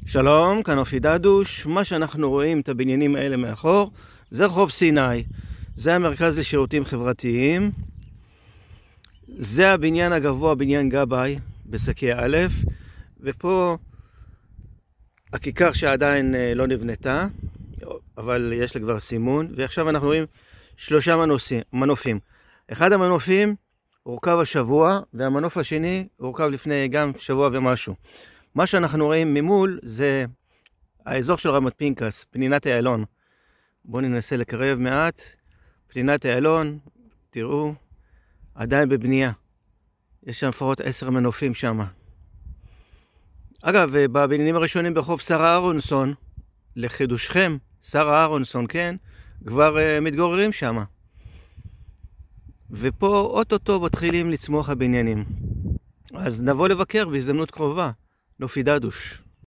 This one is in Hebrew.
שלום, כאן אופי דדוש. מה שאנחנו רואים את הבניינים האלה מאחור זה רחוב סיני, זה המרכז לשירותים חברתיים, זה הבניין הגבוה, בניין גבאי בסקי א', ופה הכיכר שעדיין לא נבנתה, אבל יש לה כבר סימון. ועכשיו אנחנו רואים שלושה מנופים. אחד המנופים הורכב השבוע, והמנוף השני הורכב לפני גם שבוע ומשהו. מה שאנחנו רואים ממול זה האזור של רמת פנקס, פנינת איילון. בואו ננסה לקרב מעט. פנינת איילון, תראו, עדיין בבנייה. יש שם לפחות 10 מנופים שם. אגב, בבניינים הראשונים ברחוב שרה אהרונסון, לחידושכם, שרה אהרונסון, כן, כבר מתגוררים שם. ופה אוטוטו מתחילים לצמוח הבניינים. אז נבוא לבקר בהזדמנות קרובה. אופי דדוש.